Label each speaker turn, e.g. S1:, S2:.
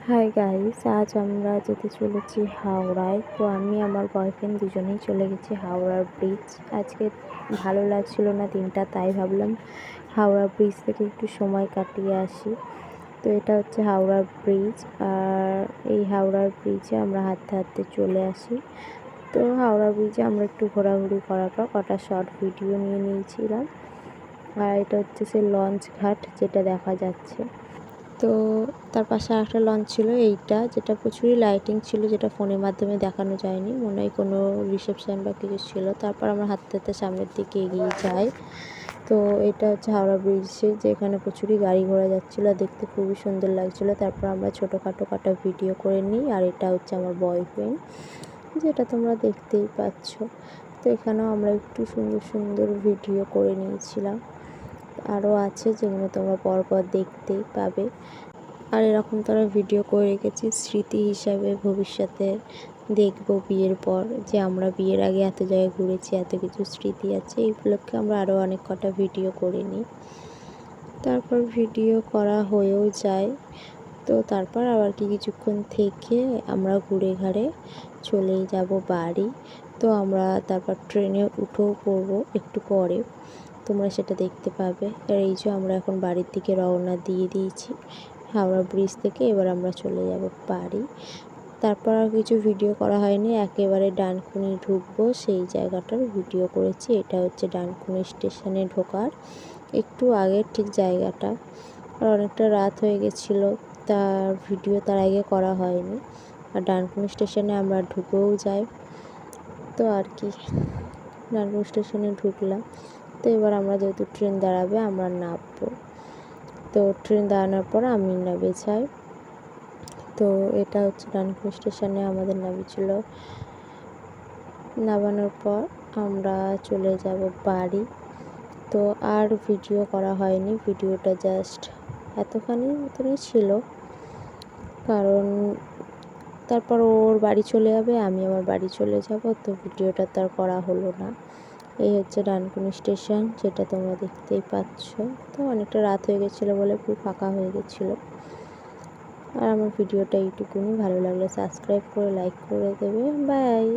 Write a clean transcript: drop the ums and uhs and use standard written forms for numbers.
S1: Hi guys, আজ আমরা যেতে চলেছি হাওড়ায়। তো আমি আমার বয়ফ্রেন্ড দুজনেই চলে গেছি হাওড়ার ব্রিজ। আজকে ভালো লাগছিল না দিনটা, তাই ভাবলাম হাওড়া ব্রিজ থেকে একটু সময় কাটিয়ে আসি। তো এটা হচ্ছে হাওড়ার ব্রিজ, আর এই হাওড়ার ব্রিজে আমরা হাঁটতে হাঁটতে চলে আসি। তো হাওড়া ব্রিজে আমরা একটু ঘোরাঘুরি করার পর কটা শর্ট ভিডিও নিয়ে নিয়েছিলাম। আর এটা হচ্ছে সে লঞ্চ ঘাট যেটা দেখা যাচ্ছে। তো তার পাশে আরেকটা লঞ্চ ছিল, এইটা যেটা প্রচুরই লাইটিং ছিল, যেটা ফোনের মাধ্যমে দেখানো যায়নি, মনে হয় কোনো রিসেপশন বা কিছু ছিল। তারপর আমরা হাঁটতে হাঁটতে সামনের দিকে এগিয়ে যাই। তো এটা হচ্ছে হাওড়া ব্রিজে, যেখানে প্রচুরই গাড়ি ঘোড়া যাচ্ছিলো, দেখতে খুবই সুন্দর লাগছিলো। তারপর আমরা ছোটোখাটো কটা ভিডিও করে নিই। আর এটা হচ্ছে আমার বয়ফ্রেন্ড, যেটা তোমরা দেখতেই পাচ্ছ। তো এখানেও আমরা একটু সুন্দর সুন্দর ভিডিও করে নিয়েছিলাম। আরও আছে যেগুলো তোমরা পরপর দেখতেই পাবে। আর এরকম তারা ভিডিও করে রেখেছি স্মৃতি হিসাবে, ভবিষ্যতে দেখবো বিয়ের পর যে আমরা বিয়ের আগে এত জায়গায় ঘুরেছি, এত কিছু স্মৃতি আছে। এই উপলক্ষে আমরা আরও অনেক কটা ভিডিও করে নিই। তারপর ভিডিও করা হয়েও যায়। তো তারপর আবার কিছুক্ষণ থেকে আমরা ঘুরে ঘাড়ে চলেই যাব বাড়ি। তো আমরা তারপর ট্রেনে উঠেও পড়বো একটু পরে, তোমরা সেটা দেখতে পাবে। আর এই যে আমরা এখন বাড়ির দিকে রওনা দিয়ে দিয়েছি হাওড়া ব্রিজ থেকে। এবার আমরা চলে যাব বাড়ি। তারপর আর কিছু ভিডিও করা হয়নি, একেবারে ডানকুনি ঢুকবো সেই জায়গাটার ভিডিও করেছি। এটা হচ্ছে ডানকুনি স্টেশনে ঢোকার একটু আগের ঠিক জায়গাটা। আর অনেকটা রাত হয়ে গেছিলো, তার ভিডিও তার আগে করা হয়নি। আর ডানকুনি স্টেশনে আমরা ঢুকেও যাই। তো আর কি, ডানকুনি স্টেশনে ঢুকলাম। তো এবার আমরা যেহেতু ট্রেন দাঁড়াবে আমরা নামবো। তো ট্রেন দাঁড়ানোর পর আমি নেমে যাই। তো এটা হচ্ছে ডানকুনি স্টেশনে আমাদের নামিয়েছিল। নামানোর পর আমরা চলে যাব বাড়ি। তো আর ভিডিও করা হয়নি, ভিডিওটা জাস্ট এতখানি মতনই ছিল, কারণ তারপর ওর বাড়ি চলে যাবে, আমি আমার বাড়ি চলে যাব। তো ভিডিওটা তার করা হলো না। এই হচ্ছে ডানকুনি স্টেশন, যেটা তোমরা দেখতেই পাচ্ছ। তো অনেকটা রাত হয়ে গেছিলো বলে পুরো ফাঁকা হয়ে গেছিলো। আর আমার ভিডিওটা এইটুকুনি, ভালো লাগলে সাবস্ক্রাইব করে লাইক করে দেবে। বাই।